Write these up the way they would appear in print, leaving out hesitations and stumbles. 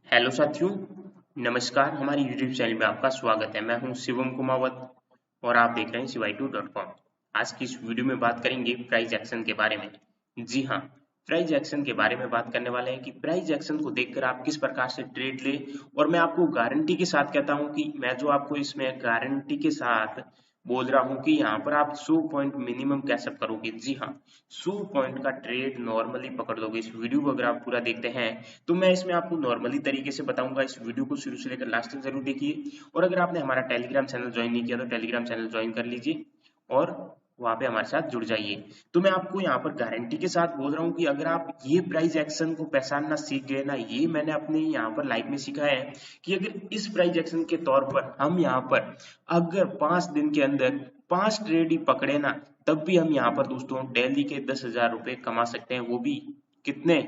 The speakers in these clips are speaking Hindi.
हेलो साथियों, नमस्कार। हमारे YouTube चैनल में आपका स्वागत है। मैं हूं शिवम कुमावत और आप देख रहे हैं शिवाई2.com। आज की इस वीडियो में बात करेंगे प्राइस एक्शन के बारे में। जी हाँ, प्राइस एक्शन के बारे में बात करने वाले हैं कि प्राइस एक्शन को देखकर आप किस प्रकार से ट्रेड ले। और मैं आपको गारंटी के साथ कहता हूं कि मैं जो आपको इसमें गारंटी के साथ बोल रहा हूं कि यहाँ पर आप 100 पॉइंट मिनिमम कैसे करोगे। जी हाँ, 100 पॉइंट का ट्रेड नॉर्मली पकड़ लोगे। इस वीडियो को अगर आप पूरा देखते हैं तो मैं इसमें आपको नॉर्मली तरीके से बताऊंगा। इस वीडियो को शुरू से लेकर लास्ट तक जरूर देखिए। और अगर आपने हमारा टेलीग्राम चैनल ज्वाइन नहीं किया तो टेलीग्राम चैनल ज्वाइन कर लीजिए और वहां पे हमारे साथ जुड़ जाइए। तो मैं आपको यहाँ पर गारंटी के साथ बोल रहा हूँ कि अगर आप ये प्राइस एक्शन को पहचानना सीख गए ना, ये मैंने अपने यहाँ पर लाइफ में सीखा है कि अगर इस प्राइस एक्शन के तौर पर हम यहाँ पर अगर 5 दिन के अंदर 5 ट्रेड ही पकड़े ना, तब भी हम यहाँ पर दोस्तों डेली के 10,000 रुपए कमा सकते हैं। वो भी कितने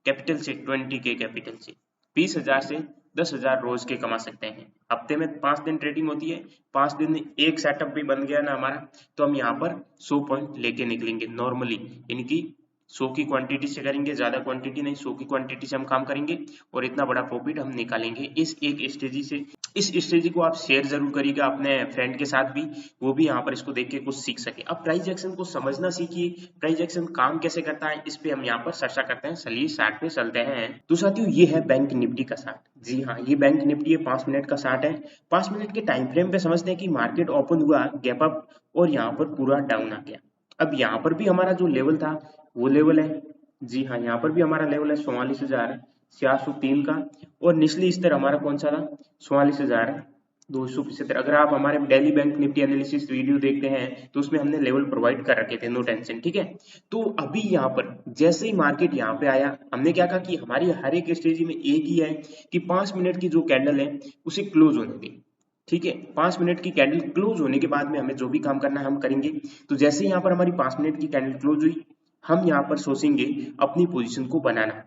कैपिटल से, 20K कैपिटल से 20,000 से 10,000 रोज के कमा सकते हैं। हफ्ते में 5 दिन ट्रेडिंग होती है। 5 दिन में एक सेटअप भी बन गया ना हमारा, तो हम यहाँ पर 100 पॉइंट लेके निकलेंगे नॉर्मली। यानी कि 100 की क्वांटिटी से करेंगे, ज्यादा क्वांटिटी नहीं, 100 की क्वांटिटी से हम काम करेंगे और इतना बड़ा प्रॉफिट हम निकालेंगे इस एक स्ट्रेटजी से। इस स्ट्रेटजी को आप शेयर जरूर करिएगा अपने फ्रेंड के साथ भी, वो भी यहाँ पर इसको देख के कुछ सीख सके। अब प्राइस एक्शन को समझना सीखिए, प्राइस एक्शन काम कैसे करता है इस पे हम यहाँ पर चर्चा करते हैं। चलिए चार्ट पे चलते हैं। तो साथियों, ये है बैंक निफ्टी का चार्ट। जी हाँ, ये बैंक निफ्टी है, 5 मिनट का चार्ट है। 5 मिनट के टाइम फ्रेम पे समझते हैं कि मार्केट ओपन हुआ, गैप अप और यहाँ पर पूरा डाउन आ गया। अब यहाँ पर भी हमारा जो लेवल था वो लेवल है। जी हाँ, यहाँ पर भी हमारा लेवल है 44,603 का। और निचली स्तर हमारा कौन सा था? 44,275। अगर आप हमारे daily bank Nifty analysis video देखते हैं तो उसमें हमने लेवल प्रोवाइड कर रखे थे, नो टेंशन, ठीक है। तो अभी यहाँ पर जैसे ही मार्केट यहाँ पे आया, हमने क्या कहा कि हमारी हर एक स्ट्रेटजी में एक ही है कि 5 मिनट की जो कैंडल है उसे क्लोज होने दें। ठीक है, 5 मिनट की कैंडल क्लोज होने के बाद में हमें जो भी काम करना है हम करेंगे। तो जैसे ही यहाँ पर हमारी 5 मिनट की कैंडल क्लोज हुई, हम यहाँ पर सोचेंगे अपनी पोजीशन को बनाना।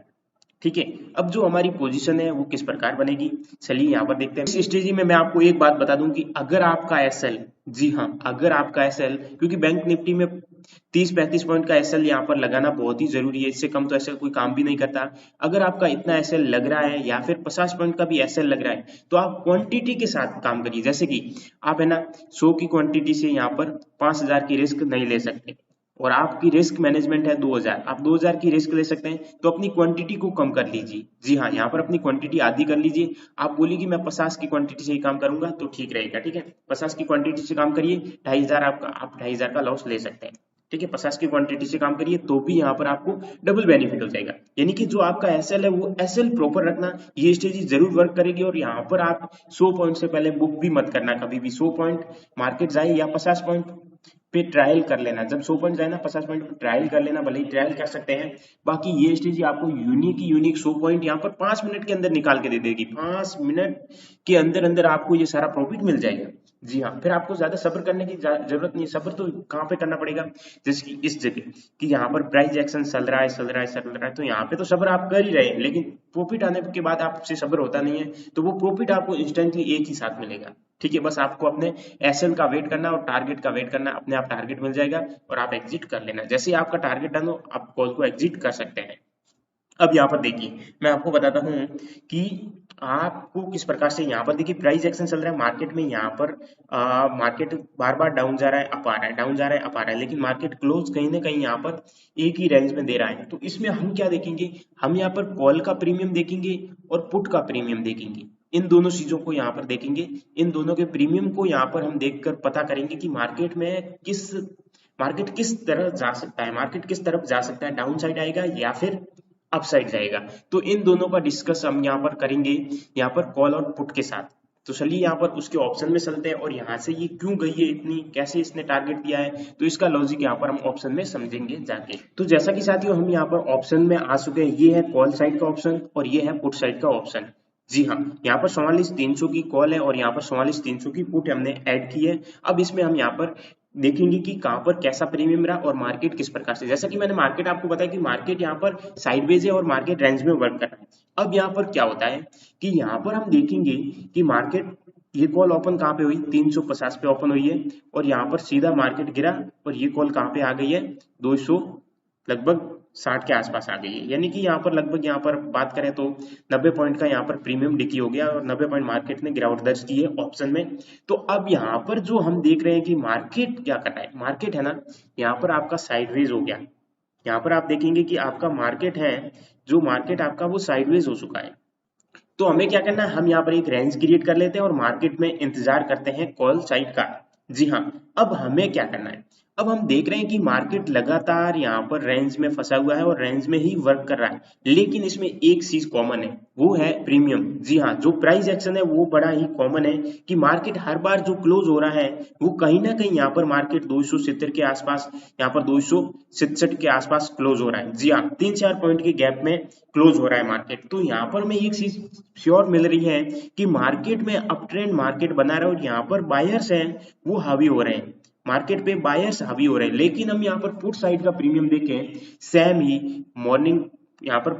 ठीक है, अब जो हमारी पोजीशन है वो किस प्रकार बनेगी, चलिए यहाँ पर देखते हैं। इस स्टेज में मैं आपको एक बात बता दूं कि अगर आपका एसएल, जी हाँ, अगर आपका एसएल, क्योंकि बैंक निफ्टी में 30-35 पॉइंट का एसएल यहाँ पर लगाना बहुत ही जरूरी है, इससे कम तो एसएल कोई काम भी नहीं करता। अगर आपका इतना एसएल लग रहा है या फिर 50 पॉइंट का भी एसएल लग रहा है तो आप क्वांटिटी के साथ काम करिए। जैसे कि आप है ना 100 की क्वांटिटी से यहाँ पर 5,000 की रिस्क नहीं ले सकते और आपकी रिस्क मैनेजमेंट है 2,000, आप 2,000 की रिस्क ले सकते हैं, तो अपनी क्वांटिटी को कम कर लीजिए। जी हाँ, यहाँ पर अपनी क्वांटिटी आधी कर लीजिए। आप बोलिए कि मैं 50 की क्वांटिटी से ही काम करूंगा तो ठीक रहेगा। ठीक है, 50 की क्वांटिटी से काम करिए, 2,500 आपका, आप 2,500 का लॉस ले सकते हैं। ठीक है, 50 की क्वांटिटी से काम करिए तो भी यहाँ पर आपको डबल बेनिफिट हो जाएगा। यानी कि जो आपका एसएल है वो एसएल प्रॉपर रखना, ये स्ट्रेटजी जरूर वर्क करेगी। और यहाँ पर आप 100 पॉइंट से पहले बुक भी मत करना कभी भी। 100 पॉइंट मार्केट जाए या 50 पॉइंट पे ट्रायल कर लेना, जब 100 पॉइंट जाए ना 50 पॉइंट पे ट्रायल कर लेना, भले ही ट्रायल कर सकते हैं। बाकी ये स्ट्रेटजी आपको यूनिक 100 पॉइंट यहाँ पर 5 मिनट के अंदर निकाल के दे देगी। 5 मिनट के अंदर अंदर आपको ये सारा प्रॉफिट मिल जाएगा। जी हाँ, फिर आपको ज्यादा सब्र करने की जरूरत नहीं है। सब्र तो कहाँ पे करना पड़ेगा, जैसे कि इस जगह कि यहाँ पर प्राइस एक्शन चल रहा है तो यहाँ पे तो सब्र आप कर ही रहे हैं, लेकिन प्रॉफिट आने के बाद आपसे सब्र होता नहीं है, तो वो प्रॉफिट आपको इंस्टेंटली एक ही साथ मिलेगा। ठीक है, बस आपको अपने एसएल का वेट करना और टारगेट का वेट करना, अपने आप टारगेट मिल जाएगा और आप एग्जिट कर लेना। जैसे ही आपका टारगेट डन हो आप कॉल को एग्जिट कर सकते हैं। अब यहाँ पर देखिए, मैं आपको बताता हूँ कि आपको किस प्रकार से यहाँ पर देखिए प्राइस एक्शन चल रहा है मार्केट में। यहाँ पर मार्केट बार बार डाउन जा रहा है, अप आ रहा है, डाउन जा रहा है, अप आ रहा है, लेकिन मार्केट क्लोज कहीं ना कहीं यहाँ पर एक ही रेंज में दे रहा है। तो इसमें हम क्या देखेंगे, हम यहाँ पर कॉल का प्रीमियम देखेंगे और पुट का प्रीमियम देखेंगे। इन दोनों चीजों को यहाँ पर देखेंगे। इन दोनों के प्रीमियम को यहाँ पर हम देखकर पता करेंगे कि मार्केट किस तरह जा सकता है, मार्केट किस तरफ जा सकता है, डाउन साइड आएगा या फिर अप साइड जाएगा। तो इन दोनों का डिस्कस हम यहाँ पर करेंगे, यहाँ पर कॉल और पुट के साथ। तो चलिए यहाँ पर उसके ऑप्शन में चलते हैं और यहाँ से ये क्यों गई है इतनी, कैसे इसने टारगेट दिया है, तो इसका लॉजिक यहाँ पर हम ऑप्शन में समझेंगे जाके। तो जैसा कि साथियों हम यहाँ पर ऑप्शन में आ चुके हैं, ये है कॉल साइड का ऑप्शन और ये है पुट साइड का ऑप्शन। जी हाँ, यहाँ पर 44,300 की कॉल है और यहाँ पर 44,300 की पुट हमने ऐड की है। अब इसमें हम यहाँ पर देखेंगे कि कहां पर कैसा प्रीमियम रहा और मार्केट किस प्रकार से। जैसा कि मैंने मार्केट आपको बताया कि मार्केट यहाँ पर साइडवेज है और मार्केट रेंज में वर्क कर रहा है। अब यहाँ पर क्या होता है कि यहाँ पर हम देखेंगे कि मार्केट, ये कॉल ओपन कहाँ पे हुई, 350 पे ओपन हुई है और यहाँ पर सीधा मार्केट गिरा और ये कॉल कहाँ पे आ गई है, 200 लगभग 60 के आसपास आ गई है, यानी कि यहाँ पर लगभग यहाँ पर बात करें तो 90 पॉइंट का यहाँ पर प्रीमियम डिकी हो गया और 90 पॉइंट मार्केट ने गिरावट दर्ज की है ऑप्शन में। तो अब यहाँ पर जो हम देख रहे हैं कि मार्केट क्या कर रहा है, मार्केट है ना यहाँ पर आपका साइडवेज हो गया। यहाँ पर आप देखेंगे कि आपका मार्केट है, जो मार्केट आपका वो साइडवेज हो चुका है। तो हमें क्या करना है, हम यहाँ पर एक रेंज क्रिएट कर लेते हैं और मार्केट में इंतजार करते हैं कॉल साइड का। जी हाँ, अब हमें क्या करना है, अब हम देख रहे हैं कि मार्केट लगातार यहाँ पर रेंज में फंसा हुआ है और रेंज में ही वर्क कर रहा है, लेकिन इसमें एक चीज कॉमन है, वो है प्रीमियम। जी हाँ, जो प्राइस एक्शन है वो बड़ा ही कॉमन है कि मार्केट हर बार जो क्लोज हो रहा है वो कहीं ना कहीं यहाँ पर मार्केट 270 के आसपास, यहाँ पर 267 के आसपास क्लोज हो रहा है। जी हाँ, 3-4 पॉइंट के गैप में क्लोज हो रहा है मार्केट। तो यहाँ पर हमें एक चीज श्योर मिल रही है कि मार्केट में अप ट्रेंड मार्केट बना रहा है और यहाँ पर बायर्स हैं वो हावी हो रहे हैं, मार्केट पे बायर्स हावी हो रहे हैं। लेकिन हम यहाँ पर पुट साइड का प्रीमियम देखें, सेम ही मॉर्निंग यहाँ पर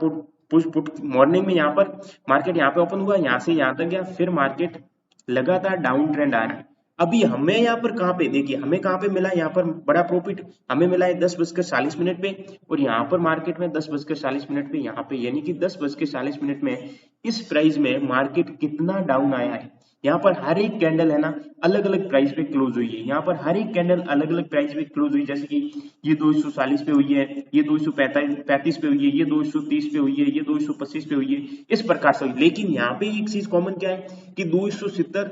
पुट मॉर्निंग में यहाँ पर मार्केट यहाँ पे ओपन हुआ, यहाँ से यहाँ तक गया, फिर मार्केट लगातार डाउन ट्रेंड आ रहा है। अभी हमें यहाँ पर कहाँ पे देखिए, हमें कहाँ पे मिला यहाँ पर बड़ा प्रॉफिट, हमें मिला है 10:40 पे और यहाँ पर मार्केट में 10:40 पे यहाँ पे, यानी कि 10:40 में इस प्राइस में मार्केट कितना डाउन आया है। यहाँ पर हर एक कैंडल है ना अलग अलग प्राइस पे क्लोज हुई है, यहाँ पर हर एक कैंडल अलग अलग प्राइस पे क्लोज हुई, जैसे कि ये 240 पे हुई है, ये 235 पे हुई है, ये 230 पे हुई है, ये 225 पे हुई है, इस प्रकार से हुई। लेकिन यहाँ पे एक चीज कॉमन क्या है कि 270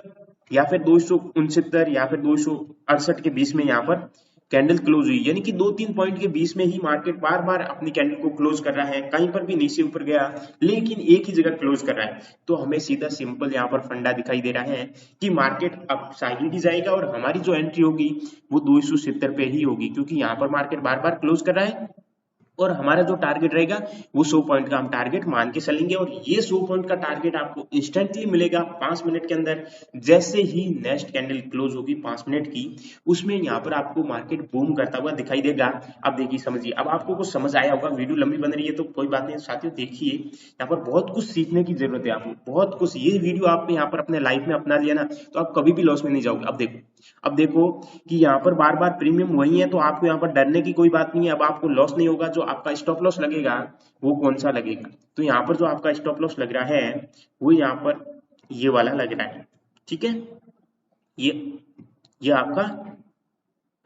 या फिर 269 या फिर 268 के बीच में यहाँ पर कैंडल क्लोज हुई, यानी कि 2-3 पॉइंट के बीच में ही मार्केट बार बार अपनी कैंडल को क्लोज कर रहा है, कहीं पर भी नीचे ऊपर गया लेकिन एक ही जगह क्लोज कर रहा है। तो हमें सीधा सिंपल यहाँ पर फंडा दिखाई दे रहा है कि मार्केट अब साइड ही जाएगा और हमारी जो एंट्री होगी वो 270 पे ही होगी, क्योंकि यहाँ पर मार्केट बार बार क्लोज कर रहा है और हमारा जो टारगेट रहेगा वो 100 पॉइंट का हम टारगेट मान के चलेंगे। और ये 100 पॉइंट का टारगेट आपको इंस्टेंटली मिलेगा 5 मिनट के अंदर। जैसे ही नेक्स्ट कैंडल क्लोज होगी 5 मिनट की, उसमें यहाँ पर आपको मार्केट बूम करता हुआ दिखाई देगा। अब देखिए समझिए, अब आपको कुछ समझ आया होगा, वीडियो लंबी बन रही है तो कोई बात नहीं साथियों, देखिए यहाँ पर बहुत कुछ सीखने की जरूरत है आपको, बहुत कुछ। ये वीडियो आपने यहाँ पर अपने लाइफ में अपना लिया ना तो आप कभी भी लॉस में नहीं जाओगे। अब देखो कि यहाँ पर बार बार प्रीमियम वही है, तो आपको यहाँ पर डरने की कोई बात नहीं है। अब आपको लॉस नहीं होगा, जो आपका स्टॉप लॉस लगेगा वो कौन सा लगेगा, तो यहाँ पर जो आपका स्टॉप लॉस लग रहा है वो यहाँ पर ये वाला लग रहा है, ठीक है, ये आपका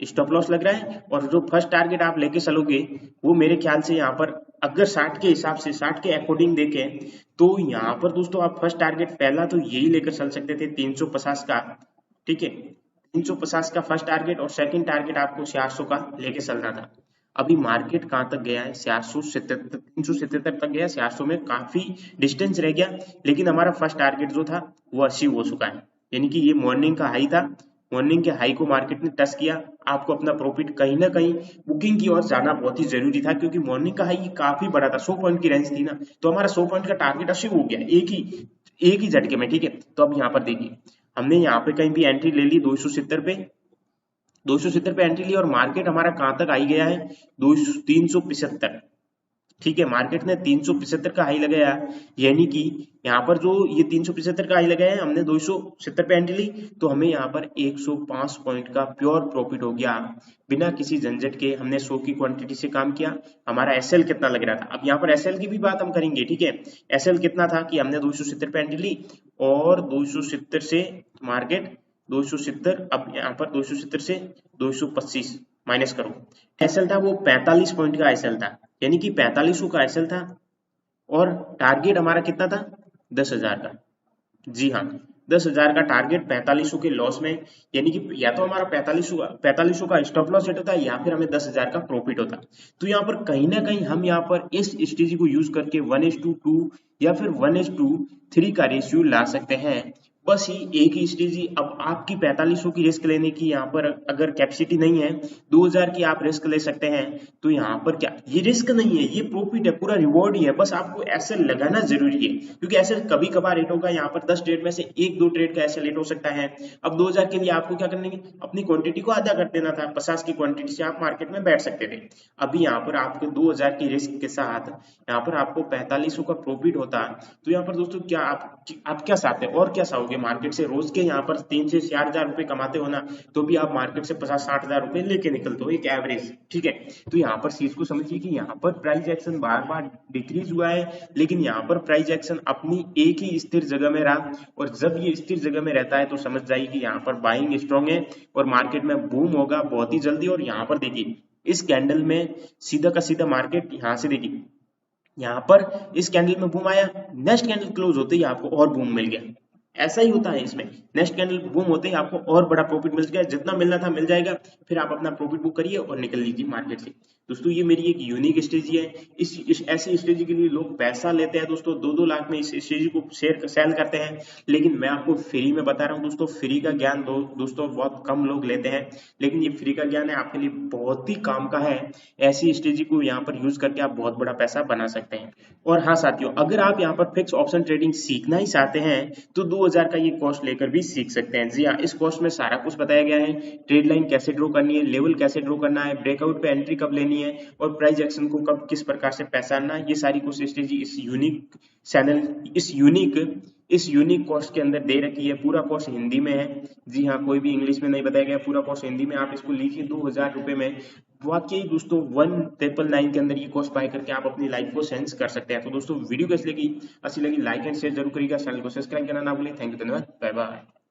स्टॉप लॉस लग रहा है। और जो फर्स्ट टारगेट आप लेके चलोगे वो मेरे ख्याल से यहाँ पर अगर 60 के हिसाब से 60 के अकॉर्डिंग देखें तो यहाँ पर दोस्तों आप फर्स्ट टारगेट पहला तो यही लेकर चल सकते थे 350 का, ठीक है, 350 का फर्स्ट टारगेट, और सेकंड टारगेट आपको 400 का लेके चलना था। अभी मार्केट कहाँ तक गया है, 377 तक गया, 400 में काफी डिस्टेंस रह गया, लेकिन हमारा फर्स्ट टारगेट जो था वो अचीव हो चुका है। यानी कि ये मॉर्निंग का हाई था, मॉर्निंग के हाई को मार्केट ने टच किया। आपको अपना प्रॉफिट कहीं ना कहीं बुकिंग की ओर जाना बहुत ही जरूरी था, क्योंकि मॉर्निंग का हाई काफी बड़ा था, 100 पॉइंट की रेंज थी ना, तो हमारा 100 पॉइंट का टारगेट अचीव हो गया एक ही झटके में, ठीक है। तो अब यहाँ पर देखिए हमने यहाँ पे कहीं भी एंट्री ले ली 270 पे एंट्री ली और मार्केट हमारा कहां तक आई गया है 375, ठीक है। मार्केट ने 375 का हाई लगाया, यानी कि यहाँ पर जो ये 375 का हाई लगाया है, हमने 270 पे एंट्री ली तो हमें यहाँ पर 105 पॉइंट का प्योर प्रॉफिट हो गया बिना किसी झंझट के। हमने 100 की क्वांटिटी से काम किया। हमारा एसएल कितना लग रहा था, अब यहाँ पर एसएल की भी बात हम करेंगे, ठीक है। एसएल कितना था कि हमने 270 पे एंट्री ली और 270 से मार्केट 270, अब यहाँ पर 270 से 225 माइनस करो, एसएल था वो 45 पॉइंट का एसएल था, यानी कि 4500 का एसएल था और टारगेट हमारा कितना था 10,000 का। जी हाँ, 10,000 का टारगेट 4500 के लॉस में, यानी कि या तो हमारा 4500 का स्टॉप लॉस हिट होता है या फिर हमें 10,000 का प्रॉफिट होता। तो यहाँ पर कहीं ना कहीं हम यहाँ पर इस स्ट्रेटजी को यूज करके 1:2 या फिर 1:3 का रेशियो ला सकते हैं। बस ही एक ही स्ट्रेटजी। अब आपकी 4500 की रिस्क लेने की यहाँ पर अगर कैपेसिटी नहीं है, 2000 की आप रिस्क ले सकते हैं, तो यहाँ पर क्या ये रिस्क नहीं है, ये प्रॉफिट है, पूरा रिवॉर्ड ही है। बस आपको एसएल लगाना जरूरी है, क्योंकि एसएल कभी कभार रेट होगा, यहाँ पर 10 ट्रेड में से 1-2 ट्रेड का एसएल रेट हो सकता है। अब 2000 के लिए आपको क्या करना है, अपनी क्वांटिटी को आधा कर देना था, 50 की क्वांटिटी से आप मार्केट में बैठ सकते थे। अभी यहाँ पर आपको 2000 की रिस्क के साथ यहाँ पर आपको 4500 का प्रॉफिट होता, तो यहाँ पर दोस्तों आप क्या चाहते हैं और क्या चाहोगे मार्केट से? रोज के यहाँ पर 3 से 4 हजार रुपए कमाते हो ना, तो भी आप मार्केट से 50-60 हजार रुपए लेके निकलते हो एक एवरेज, ठीक है। तो यहाँ पर चीज को समझिए कि यहाँ पर प्राइस एक्शन बार बार डिक्रीज हुआ है, लेकिन यहाँ पर प्राइस एक्शन अपनी एक ही स्थिर जगह में रहा, और जब ये स्थिर जगह में रहता है तो समझ जाइए कि यहाँ पर बाइंग स्ट्रांग है और मार्केट में बूम होगा बहुत ही जल्दी। और यहाँ पर देखिए इस कैंडल में सीधा का सीधा मार्केट यहाँ से देखिए, यहाँ पर इस कैंडल में बूम आया, नेक्स्ट कैंडल क्लोज होते ही आपको और बूम मिल गया। ऐसा ही होता है इसमें, नेक्स्ट कैंडल बूम होते ही आपको और बड़ा प्रॉफिट मिल गया, जितना मिलना था मिल जाएगा, फिर आप अपना प्रॉफिट बुक करिए और निकल लीजिए मार्केट से। दोस्तों ये मेरी एक यूनिक स्ट्रेटजी है। इस ऐसी स्ट्रेटजी के लिए लोग पैसा लेते हैं दोस्तों, 2-2 लाख में इस स्ट्रेटजी को सेल करते हैं, लेकिन मैं आपको फ्री में बता रहा हूँ दोस्तों। फ्री का ज्ञान दोस्तों बहुत कम लोग लेते हैं, लेकिन ये फ्री का ज्ञान है, आपके लिए बहुत ही काम का है। ऐसी स्ट्रेटजी को यहाँ पर यूज करके आप बहुत बड़ा पैसा बना सकते हैं। और हाँ साथियों, अगर आप यहाँ पर फिक्स ऑप्शन ट्रेडिंग सीखना ही चाहते हैं तो 2000 का ये कोर्स लेकर भी सीख सकते हैं। जी हाँ, इस कोर्स में सारा कुछ बताया गया है, ट्रेड लाइन कैसे ड्रॉ करनी है, लेवल कैसे ड्रॉ करना है, ब्रेकआउट पे एंट्री कब लेनी है, और प्राइस एक्शन को कब किस प्रकार से पहचानना है, ये सारी कुछ स्ट्रेटजी इस यूनिक कोर्स के अंदर दे रखी है। पूरा कोर्स हिंदी में है। जी हाँ, कोई भी इंग्लिश में नहीं बताया गया, पूरा कोर्स हिंदी में। आप इसको लीजिए 2000 रुपए में। वाकई दोस्तों 1999 के अंदर ये कोर्स बाय करके आप अपनी लाइफ को सेंस कर सकते हैं। तो दोस्तों वीडियो कैसी लगी? अच्छी लगी लाइक एंड शेयर जरूर करिएगा, चैनल को सब्सक्राइब करना ना भूलें। थैंक यू, धन्यवाद, बाय बाय।